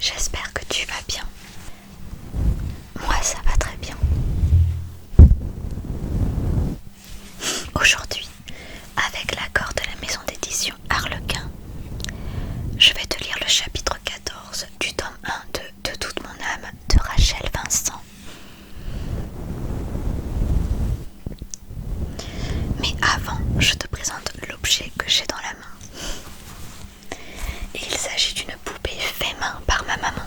J'espère que tu vas bien. Moi, ça va très bien. Aujourd'hui, avec l'accord de la maison d'édition Harlequin, je vais te lire le chapitre 14 du tome 1 de toute mon âme de Rachel Vincent. Mais avant, je te présente l'objet que j'ai dans la main. Et il s'agit d'une poupée fait main par ma maman.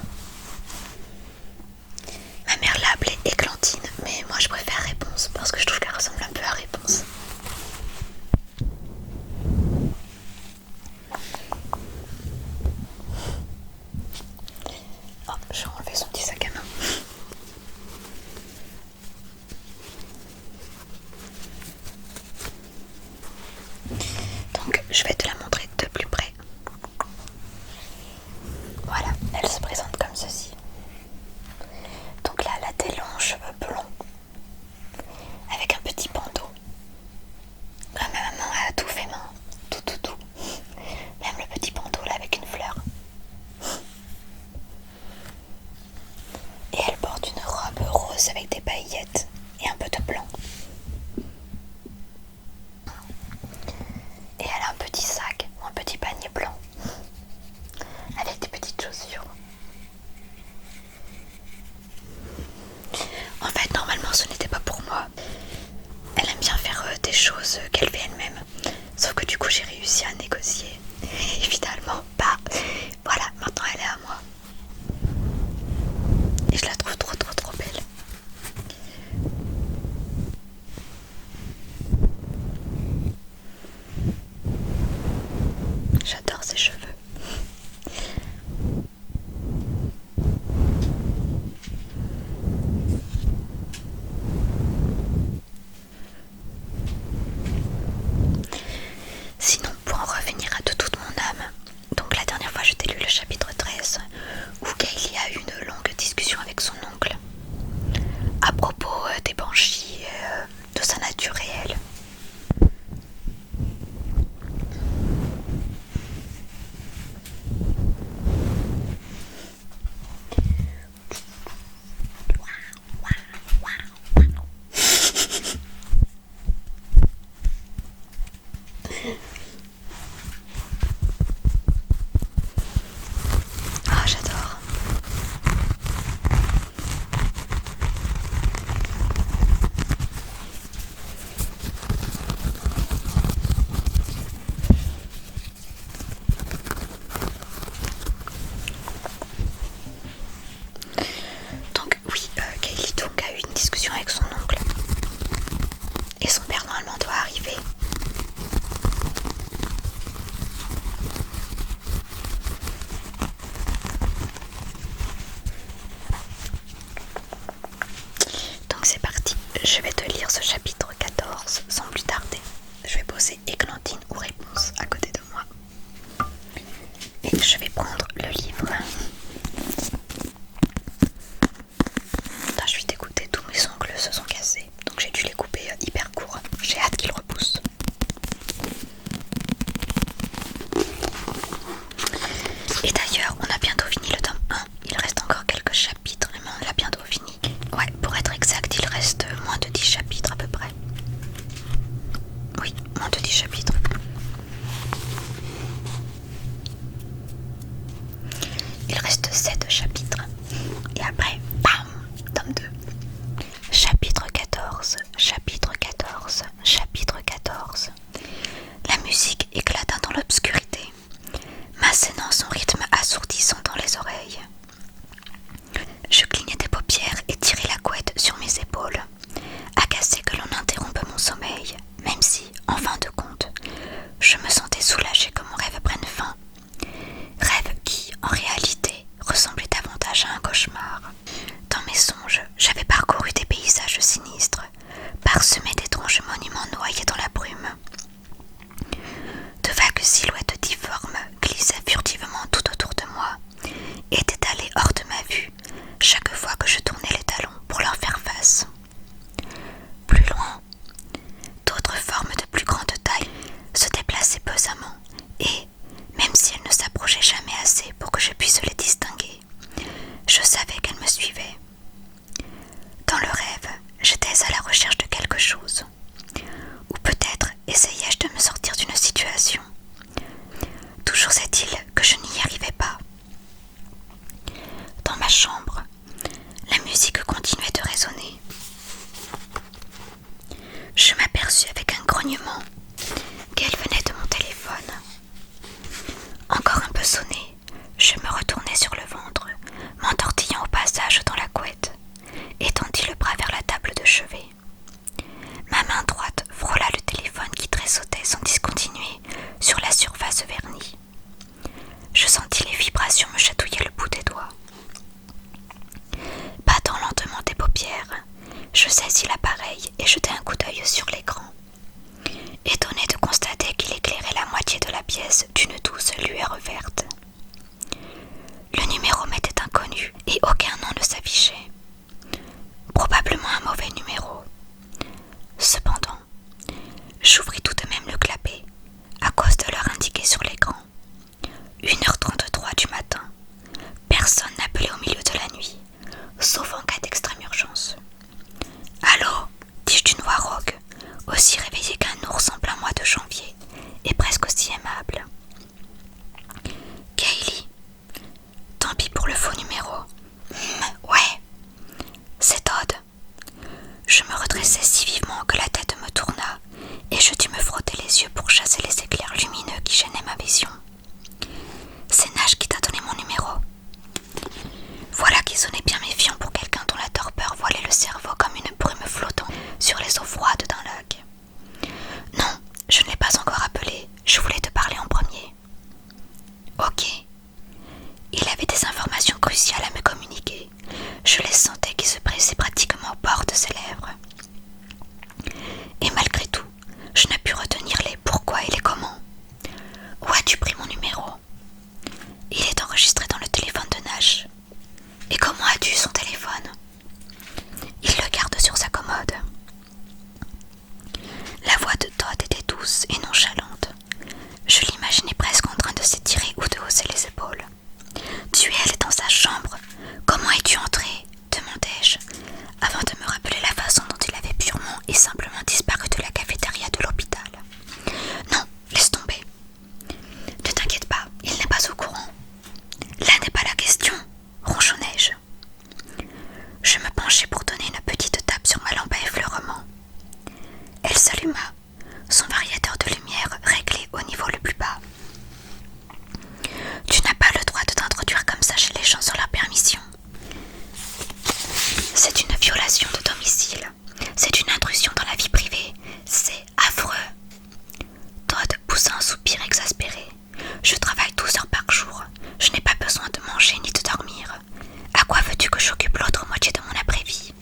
Ma mère l'a appelée Églantine, mais moi je préfère Réponse parce que je trouve qu'elle ressemble un peu à Réponse. Oh, j'ai enlevé son petit sac à main. Donc je vais te la montrer de plus près. Voilà, elle se présente comme ceci. Donc là, elle a des longs cheveux blonds avec un petit bandeau. Ma maman a tout fait main, tout. Même le petit bandeau là avec une fleur. Et elle porte une robe rose avec des paillettes et un peu de blanc. Et elle a un petit sac ou un petit panier blanc avec des petites chaussures. En fait, normalement, ce n'était pas pour moi. Elle aime bien faire des choses qu'elle fait elle-même. Sauf que du coup, j'ai réussi à négocier. Et finalement, voilà, maintenant elle est à moi. Et je la trouve trop belle. J'adore ses cheveux. Sinon, pour en revenir à de toute mon âme, donc la dernière fois je t'ai lu le chapitre 13 où Kaylee a eu une longue discussion avec son oncle à propos des banshees, de sa nature réelle. Ah, j'adore. Donc oui, Kaylee donc a eu une discussion avec son oncle. Et son père normalement doit arriver. Donc c'est parti, je vais te lire ce chapitre 14 sans plus tarder. Je vais poser Églantine ou Réponse à côté de moi. Et je vais prendre le livre. Là, je suis dégoûtée, tous mes ongles se sont cassés. Donc j'ai dû les couper hyper court. J'ai hâte qu'ils repoussent. Et d'ailleurs, on a bientôt fini le tome 1. Il reste encore quelques chapitres, mais on l'a bientôt fini. Ouais, pour être exact, il reste moins de 10 chapitres à peu près. Oui, moins de 10 chapitres. Il reste 7 chapitres. Et après, bam, tome 2. Chapitre 14, chapitre 14, chapitre 14. La musique éclata dans l'obscurité, m'assénant son rythme assourdissant dans les oreilles. Je clignai des paupières et tirai la couette sur mes épaules, agacé que l'on interrompe mon sommeil, même si, en fin de compte, je me sentais soulagée que mon rêve prenne fin. Rêve qui, en réalité, ressemblait davantage à un cauchemar. Dans mes songes, j'avais parcouru des paysages sinistres, parsemés d'étranges monuments noyés dans la brume. De vagues silhouettes difformes glissaient furtivement tout autour de moi et étaient allées hors de ma vue chaque fois que je tournais les talons pour leur faire face. Plus loin, d'autres formes de plus grande taille se déplaçaient pesamment et, même si elles ne s'approchaient jamais assez pour que je puisse les distinguer, je n'y arrivais pas. Dans ma chambre, la musique continuait de résonner. Je m'aperçus avec un grognement qu'elle venait de mon téléphone. Encore un peu sonné, je me retournai sur le ventre, m'entortillant au passage dans la couette, et tendis le bras vers la table de chevet. Ma main droite frôla le téléphone qui tressautait sans discontinuer sur la surface vernie. Je sentis les vibrations me chatouiller le bout des doigts. Battant lentement des paupières, je saisis l'appareil et jetai un coup d'œil sur l'écran. Étonné de constater qu'il éclairait la moitié de la pièce d'une douce lueur verte. Le numéro m'était inconnu et aucun nom ne s'affichait. Probablement un mauvais numéro. Cependant, j'ouvris tout de même le clapet à cause de l'heure indiquée sur l'écran. 1h33 du matin. Personne n'appelait au milieu de la nuit, sauf en cas d'extrême urgence. « Allô ?» dis-je d'une voix rauque, aussi réveillée qu'un ours en plein mois de janvier, et presque aussi aimable. « Kaylee, tant pis pour le faux numéro. Ouais, c'est Todd. » Je me redressai si vivement que la tête me tourna, et je dus me frotter les yeux pour chasser les éclairs lumineux qui gênaient ma vision. « C'est Nash qui t'a donné mon numéro. » Voilà qui sonnait bien méfiant pour quelqu'un dont la torpeur voilait le cerveau comme une brume flottant sur les eaux froides d'un lac. « Non, je ne l'ai pas encore appelé, je voulais te parler en premier. »« Ok. » Il avait des informations cruciales à me communiquer. Je les sentais qui se pressaient pratiquement au bord de ses lèvres. Et malgré tout, je ne pus retenir les pourquoi et les comment. Où as-tu pris mon numéro ? Il est enregistré dans le téléphone de Nash. Et comment as-tu eu son téléphone ? Il le garde sur sa commode. La voix de Todd était douce et nonchalante. Je l'imaginais presque en train de s'étirer ou de hausser les épaules. « Tu es allé dans sa chambre. Comment es-tu entré ?» demandai-je, avant de me rappeler la façon dont il avait purement et simplement disparu de la cafétéria de l'hôpital. « Non, laisse tomber. Ne t'inquiète pas, il n'est pas au courant. Là n'est pas la question, ronchonnai-je. Je me penchai pour donner une petite tape sur ma lampe à effleurement. Elle s'alluma, son variateur de lumière réglé au niveau le plus bas. « Tu n'as pas le droit de t'introduire comme ça chez les gens sans leur permission. C'est une violation de domicile. C'est une intrusion dans la vie privée. C'est affreux. » Todd poussa un soupir exaspéré. « Je travaille 12 heures par jour. Je n'ai pas besoin de manger ni de dormir. À quoi veux-tu que j'occupe l'autre moitié de mon après-vie ?»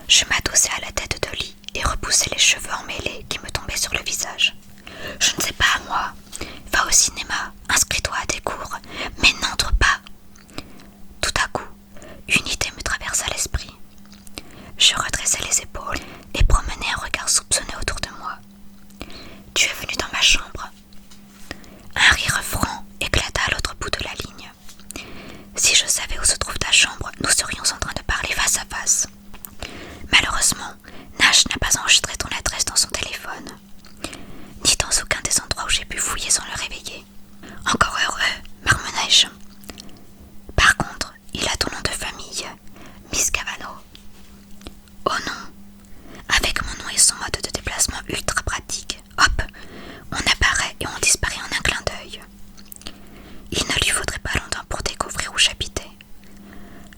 Je m'adossai à la tête de lit et repoussai les cheveux emmêlés qui me tombaient sur le visage. « Je ne sais pas, moi. Va au cinéma, inscris-toi à des cours, mais n'entre pas. » Tout à coup, une idée me traversa l'esprit. Je redressai les épaules et promenai un regard soupçonneux autour de moi. « Tu es venu dans ma chambre ?» Un rire franc éclata à l'autre bout de la ligne. Si je savais où se trouve ta chambre, nous serions en train de parler face à face. Malheureusement, Nash n'a pas enregistré ton adresse dans son téléphone, ni dans aucun des endroits où j'ai pu fouiller sans le réveiller. Encore heureux, marmonnai-je. Par contre, il a ton nom de famille, Miss Cavanaugh. Oh non, avec mon nom et son mode de déplacement ultra pratique, hop, on apparaît et on disparaît en un clin d'œil. Il ne lui faudrait pas longtemps pour découvrir où j'habitais.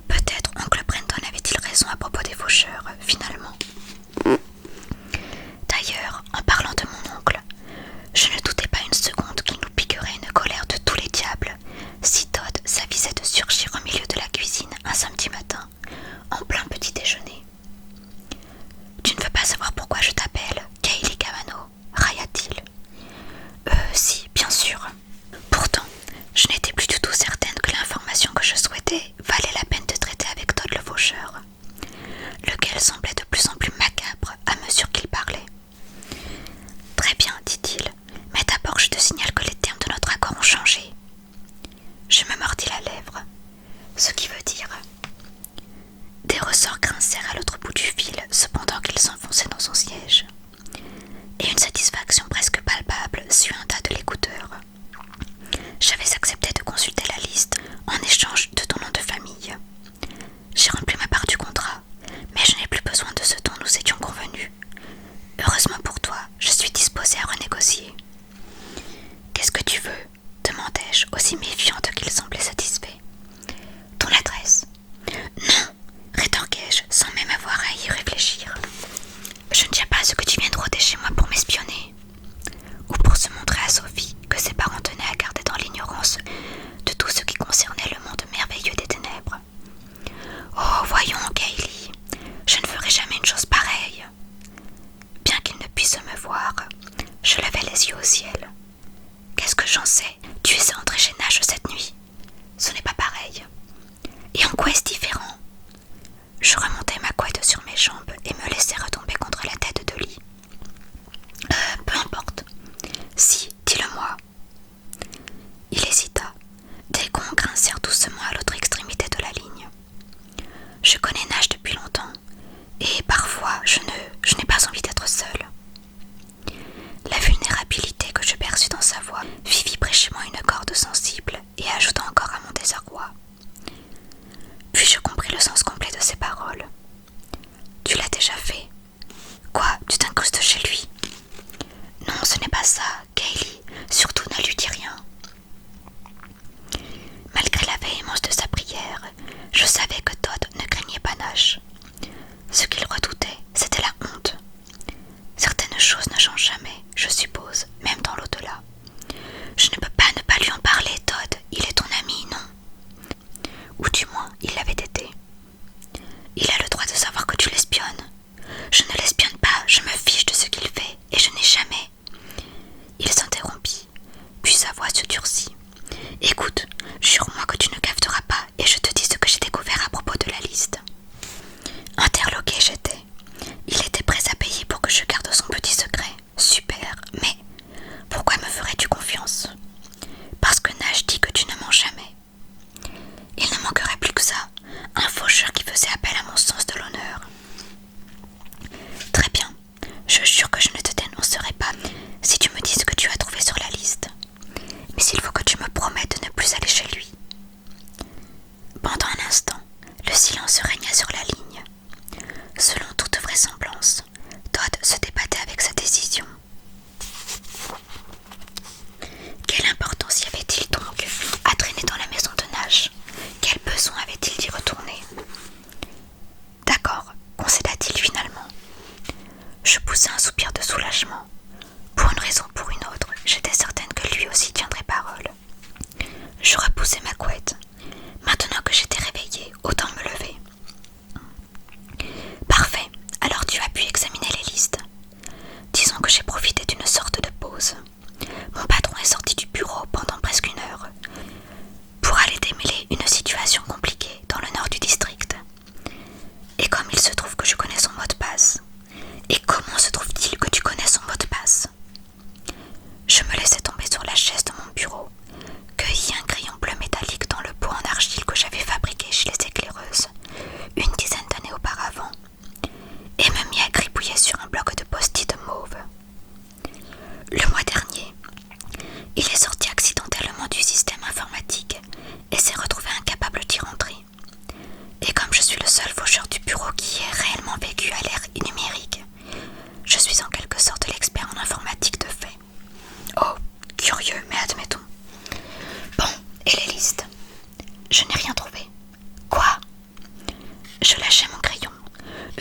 Peut-être oncle Brandon avait-il raison à propos des faucheurs, finalement. D'ailleurs, en parlant de mon oncle, je ne doutais pas une seconde qu'il nous aussi méfiante qu'il semblait satisfait. Ton adresse? Non, rétorquai-je, sans même avoir à y réfléchir. Je ne tiens pas à ce que tu viennes rôder chez moi pour m'espionner, ou pour se montrer à Sophie que ses parents tenaient à garder dans l'ignorance de tout ce qui concernait le monde merveilleux des ténèbres. Oh, voyons, Kaylee, je ne ferai jamais une chose pareille. Bien qu'il ne puisse me voir, je levai les yeux au ciel. Qu'est-ce que j'en sais? Tu es entré chez Nash cette nuit. Ce n'est pas pareil. Et en quoi est-ce différent? Je remontai ma couette sur mes jambes et me laissai retomber contre la tête de lit. Peu importe. Si, dis-le-moi. Il hésita. Des gonds grincèrent doucement à l'autre extrémité de la ligne. Je connais Nash depuis longtemps, et parfois je n'ai pas envie d'être seule. La vulnérabilité que je perçus dans sa voix fit vibrer chez moi une corde sensible et ajouta encore à mon désarroi. Puis je compris le sens complet de ses paroles. Tu l'as déjà fait. Quoi, tu t'incrustes chez lui? Non, ce n'est pas ça, Kaylee. Surtout ne lui dis rien. Malgré la véhémence de sa prière, je savais que Todd ne craignait pas Nash. Ce qu'il redoutait, c'était la honte. Certaines choses ne changent jamais, je suppose, même dans l'au-delà. Je ne peux pas ne pas lui en parler, Todd. Il est ton ami, non? Ou du moins, il l'avait été. Il a le droit de savoir que tu l'espionnes. Je ne l'espionne pas, je me fiche de ce qu'il fait, et je n'ai jamais... Il s'interrompit, puis sa voix se durcit. Écoute, jure-moi que tu ne cafeteras pas, et je te dis ce que j'ai découvert à propos de la liste. Interloqué j'étais. Il était prêt à payer pour que je garde son petit secret. Super, mais pourquoi me ferais-tu confiance? Parce que Nash dit que tu ne mens jamais. Il ne manquerait plus que ça, un faucheur qui faisait appel à mon sens de l'honneur. Très bien, je jure que je ne te dénoncerai pas si tu me dis ce que tu as trouvé sur la liste. Mais il faut que tu me promettes de ne plus aller chez lui. Pendant un instant, le silence régna sur la ligne. Selon toute vraisemblance, Todd se débattait avec sa décision. Quelle importance y avait-il donc à traîner dans la maison de Nash? Quel besoin avait-il d'y retourner? D'accord, concéda-t-il finalement. Je poussai un soupir de soulagement. Pour une raison ou pour une autre, j'étais certaine que lui aussi tiendrait parole. Je repoussai ma couette. Maintenant que j'étais réveillée, autant me lever. Parfait, alors tu as pu examiner les listes. Disons que j'ai profité d'une sorte de pause. Mon patron est sorti du bureau pendant presque une heure pour aller démêler une situation compliquée dans le nord du district. Et comme il se trouve que je connais son mot de passe. Et comment se trouve-t-il que tu connais son mot de passe? Je me laissai tomber sur la chaise de mon bureau, cueillis un crayon bleu métallique dans le pot en argile que j'avais fabriqué chez les éclaireuses une dizaine d'années auparavant, et me mis à gribouiller sur un bloc de post-it mauve. Le mois dernier, il est sorti accidentellement du système informatique et s'est retrouvé incapable d'y rentrer. Et comme je suis le seul faucheur du bureau qui ait réellement vécu à l'ère numérique, je suis en quelque sorte l'expert en informatique de fait. Oh, curieux, mais admettons. Bon, et les listes? Je n'ai rien trouvé. Quoi? Je lâchai mon crayon.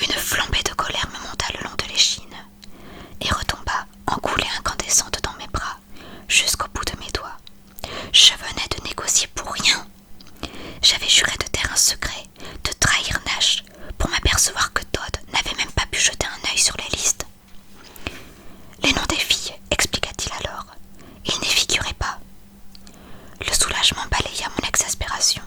Une flambée de colère me monta le long de l'échine et retomba en coulée incandescente dans mes bras jusqu'au bout de mes doigts. Je venais de négocier pour rien. J'avais juré de taire un secret, de trahir Nash, pour m'apercevoir que Todd n'avait même pas pu jeter un œil sur les listes. Les noms des filles, expliqua-t-il alors. Ils n'y figuraient pas. Le soulagement balaya mon exaspération.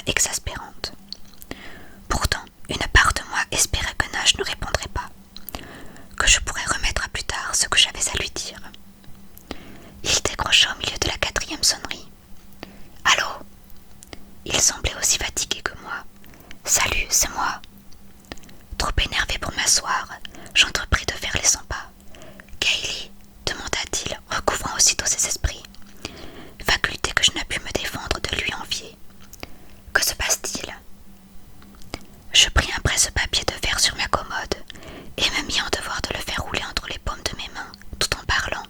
exaspérante. Pourtant, une part de moi espérait que Nash ne répondrait pas, que je pourrais remettre à plus tard ce que j'avais à lui dire. Il décrocha au milieu de la 4e sonnerie. « Allô ?» Il semblait aussi fatigué que moi. « Salut, c'est moi. » Trop énervé pour m'asseoir, j'entrepris de faire les 100 pas. « Kaylee ?» demanda-t-il, recouvrant aussitôt ses esprits. Faculté que je n'ai pu me défendre de lui envier. « Que se passe-t-il ?» Je pris un presse-papier de verre sur ma commode et me mis en devoir de le faire rouler entre les paumes de mes mains, tout en parlant,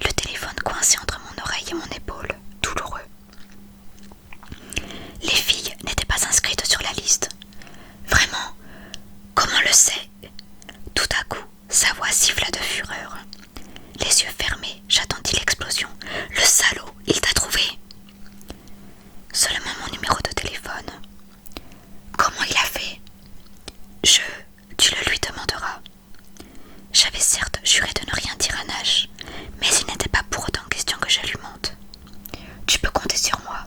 le téléphone coincé entre mon oreille et mon épaule, douloureux. Les filles n'étaient pas inscrites sur la liste. Vraiment, comment le sait ? Tout à coup, sa voix siffla de fureur. Les yeux fermés, j'attendis l'explosion. « Le salaud, il t'a trouvé !» Seulement mon numéro de téléphone. Comment il a fait ? Tu le lui demanderas. J'avais certes juré de ne rien dire à Nash, mais il n'était pas pour autant question que je lui mente. Tu peux compter sur moi.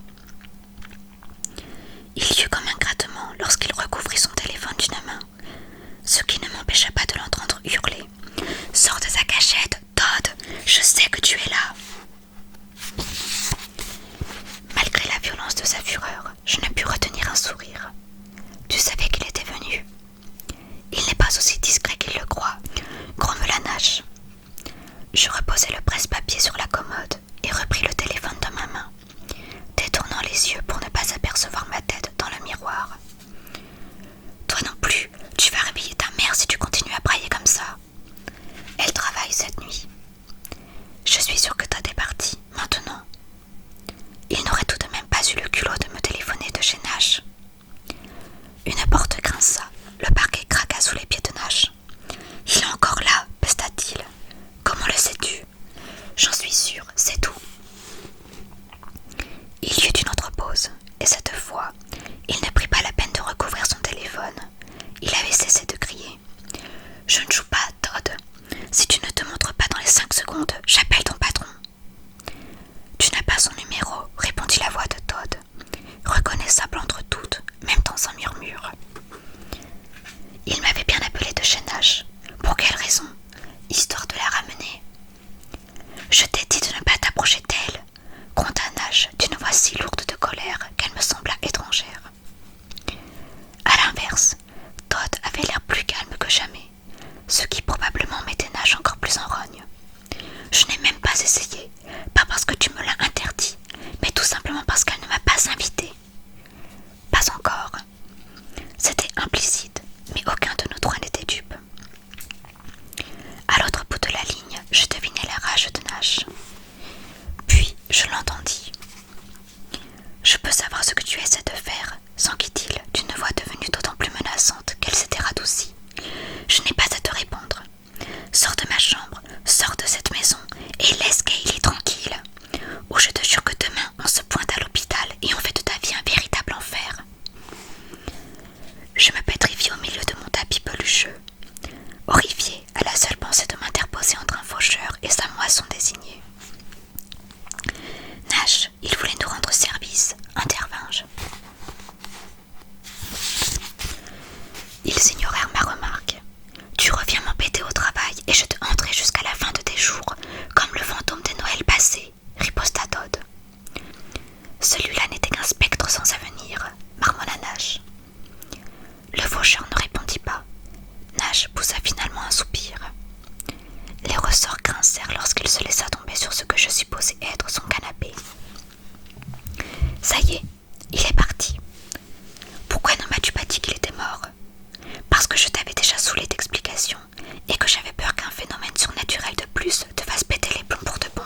Il y eut comme un grattement lorsqu'il recouvrit son téléphone d'une main, ce qui ne m'empêcha pas de l'entendre hurler. « Sors de ta cachette, Todd, je sais que tu es là !» Malgré la violence de sa fureur, je ne pus retenir un sourire. Tu savais qu'il était venu. Il n'est pas aussi discret qu'il le croit, grommela Nash. Je reposai le presse-papier sur la commode et repris le téléphone dans ma main, détournant les yeux pour ne pas apercevoir ma tête dans le miroir. Toi non plus, tu vas réveiller ta mère si tu continues à brailler comme ça. Elle travaille cette nuit. Je suis sûre que Todd est parti, maintenant. Il n'aurait tout de même pas eu le culot de me téléphoner de chez Nash. Une porte grinça, le parquet craqua sous les pieds de Nash. « Il est encore là, pesta-t-il. Comment le sais-tu ? J'en suis sûre, c'est tout. » Il y eut une autre pause, et cette fois, il ne prit pas la peine de recouvrir son téléphone. Il avait cessé de crier. « Je ne joue pas, Todd. Si tu ne te montres pas dans les 5 secondes, j'appelle ton patron. » « Tu n'as pas son numéro, répondit la voix de Todd, reconnaissable entre toutes, même dans un murmure. Il m'avait bien appelé de chez Nash. Pour quelle raison ? Histoire de la ramener. Je t'ai dit de ne pas t'approcher d'elle, gronda Nash d'une voix si lourde de colère qu'elle me sembla étrangère. À l'inverse, Todd avait l'air plus calme que jamais, ce qui probablement mettait Nash encore plus en rogne. Je n'ai même pas essayé, pas parce que tu me l'as interdit, mais tout simplement parce qu'elle ne m'a pas invité. Pas encore. C'était implicite, mais aucun de nous trois n'était dupe. À l'autre bout de la ligne, je devinai la rage de Nash. Puis, je l'entendis. « Je peux savoir ce que tu essaies de faire ?» s'enquit-il, d'une voix devenue d'autant plus menaçante qu'elle s'était radoucie. « Je n'ai pas à te répondre. Sors de ma chambre, sors de cette maison et laisse Kaylee tranquille. Ou je te jure que demain, on se pointe à l'hôpital et on fait de ta vie un véritable enfer. » Je me pétrifiai au milieu de mon tapis pelucheux, horrifié à la seule pensée de m'interposer entre un faucheur et sa moisson désignée. « Nash, il voulait nous rendre service, intervins-je. Ils ignorèrent ma remarque. « Tu reviens m'embêter au travail et je te hanterai jusqu'à la fin de tes jours, comme le fantôme des Noëls passés, » riposta Todd. « Celui-là n'était qu'un spectre sans avenir, » marmonna Nash. Le faucheur ne répondit pas. Nash poussa finalement un soupir. Les ressorts grincèrent lorsqu'il se laissa tomber sur ce que je supposais être son canapé. « Ça y est, il est parti. Pourquoi ne m'as-tu pas dit qu'il était mort ? Parce que je t'avais déjà saoulé d'explications et que j'avais peur qu'un phénomène surnaturel de plus te fasse péter les plombs pour de bon.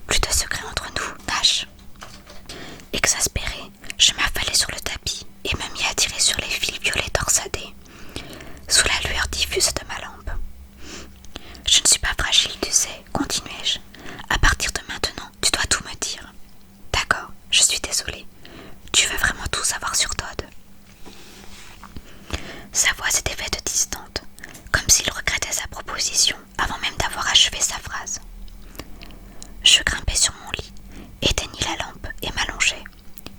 Plus de secrets entre nous, Nash. » Exaspéré, je m'affalai sur le tapis et me mis à tirer sur les fils violets torsadés, sous la lueur diffuse de ma lampe. « Je ne suis pas fragile, tu sais, continuai-je. À partir de maintenant, tu dois tout me dire. » « D'accord, je suis désolée. Tu veux vraiment tout savoir sur Todd ?» Sa voix s'était faite distante, comme s'il regrettait sa proposition avant même d'avoir achevé sa phrase. Je grimpai sur mon lit, éteignis la lampe et m'allongeai,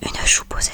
une joue posée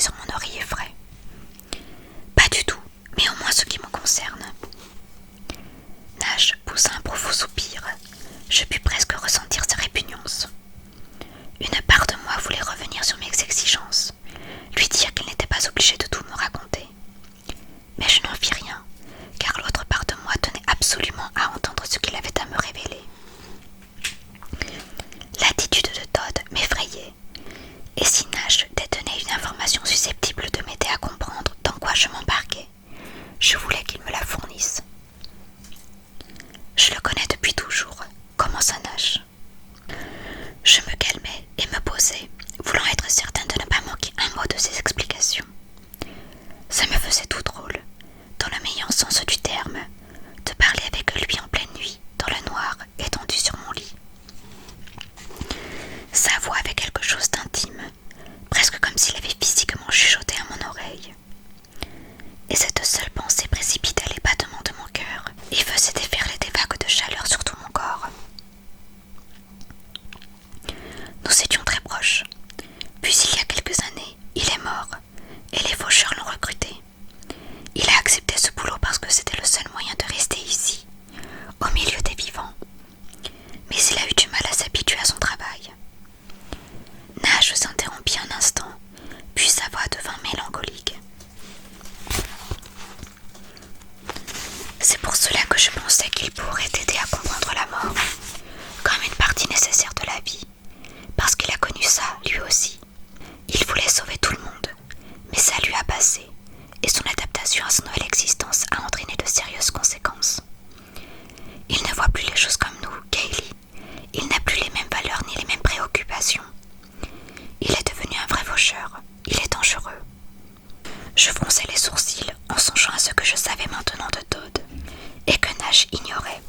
Je fronçais les sourcils en songeant à ce que je savais maintenant de Todd et que Nash ignorait.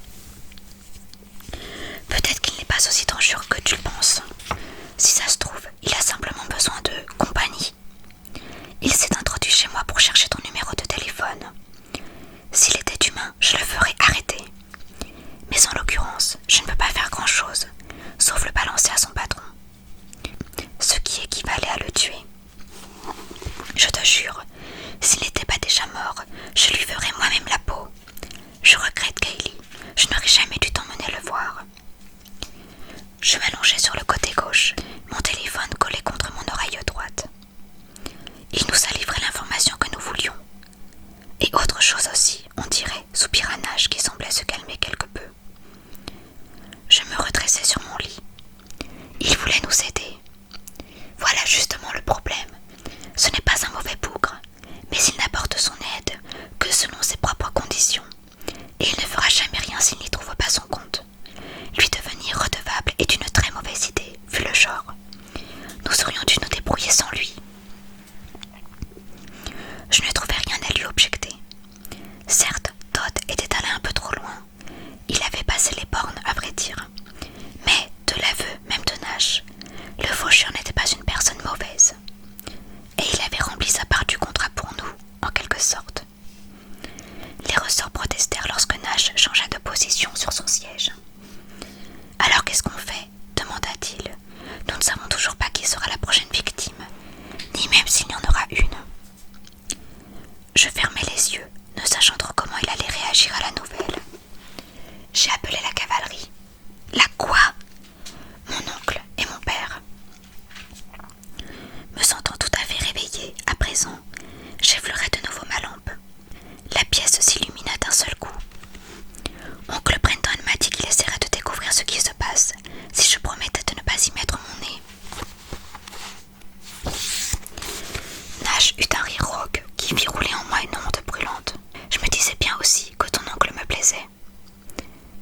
Peut-être qu'il n'est pas aussi dangereux que tu le penses. Si ça se trouve, il a simplement besoin de compagnie. Il s'est introduit chez moi pour chercher ton numéro de téléphone. S'il était humain, je le ferais arrêter. Mais en l'occurrence, je ne peux pas faire grand-chose, sauf le balancer à son patron. Ce qui équivalait à le tuer. Je te jure, s'il n'était pas déjà mort, je lui ferais moi-même la peau. Je regrette, Kaylee, je n'aurais jamais dû t'emmener le voir. Je m'allongeai sur le côté gauche, mon téléphone collé contre mon oreille droite. Il nous a livré l'information que nous voulions. Et autre chose aussi, on dirait, soupira Nash qui semblait se calmer quelque peu. Je me redressai sur mon lit. Il voulait nous aider. Voilà justement le problème. Ce n'est pas un mauvais bougre, mais il n'apporte son aide que selon ses propres conditions. Et il ne fera jamais rien s'il n'y trouve pas son compte. Lui devenir redevable est une très mauvaise idée, vu le genre. Nous aurions dû nous débrouiller sans lui. Je ne trouvais rien à lui objecter. Certes, Todd était allé un peu trop loin. Il avait passé les bornes, à vrai dire. Mais, de l'aveu même de Nash, le faucheur n'était pas une personne mauvaise. Et il avait rempli sa part du contrat pour nous, en quelque sorte. Les ressorts protestèrent lorsque Nash changea de position sur son siège. « Alors qu'est-ce qu'on fait ?» demanda-t-il. « Nous ne savons toujours pas qui sera la prochaine victime, ni même s'il y en aura une. » Je fermai les yeux, ne sachant trop comment il allait réagir à la nouvelle. J'ai appelé la cavalerie. La quoi? Mon oncle et mon père. Me sentant tout à fait réveillée, à présent, j'effleurai de nouveau ma lampe. La pièce s'illumina d'un seul coup. Oncle Brenton m'a dit qu'il essaierait de découvrir ce qui se passe si je promettais de ne pas y mettre mon nez. Nash eut un rire rauque qui fit rouler en moi une onde brûlante. Je me disais bien aussi que ton oncle me plaisait.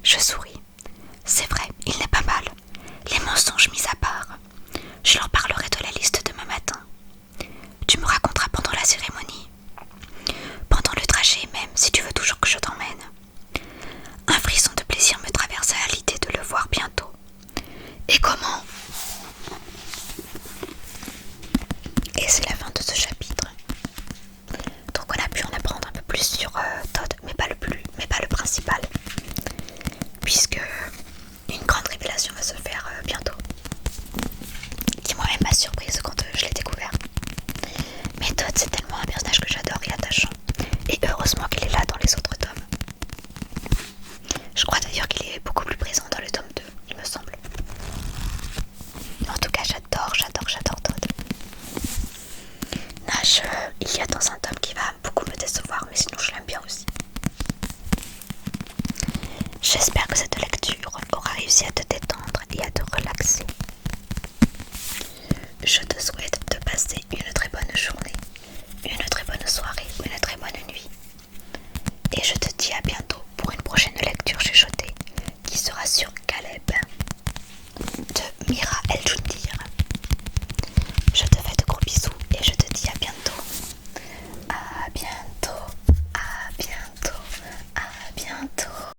Je souris. C'est vrai, il n'est pas mal. Les mensonges mis à part. Je leur parlerai de la liste demain matin. Tu me raconteras pendant la cérémonie. Pendant le trajet même, si tu veux toujours que je t'emmène. Un frisson de plaisir me traversa à l'idée de le voir bientôt. Et comment? Et c'est la fin de ce chapitre. Donc on a pu en apprendre un peu plus sur Todd, mais pas le principal. Puisque une grande révélation va se faire bientôt. Qui moi-même m'a surprise quand je l'ai découvert. Mais Todd, c'est tellement un personnage que j'adore et attachant. Et heureusement qu'il est là dans les autres tomes. Je crois d'ailleurs qu'il est beaucoup plus présent dans le tome 2, il me semble. En tout cas, j'adore Todd. Nash, il y a dans un tome qui va beaucoup me décevoir, mais sinon je l'aime bien aussi. J'espère que cette lecture aura réussi à te détendre et à te relaxer. Je te souhaite de passer une très bonne journée, une très bonne soirée ou une très bonne nuit. Et je te dis à bientôt pour une prochaine lecture chuchotée qui sera sur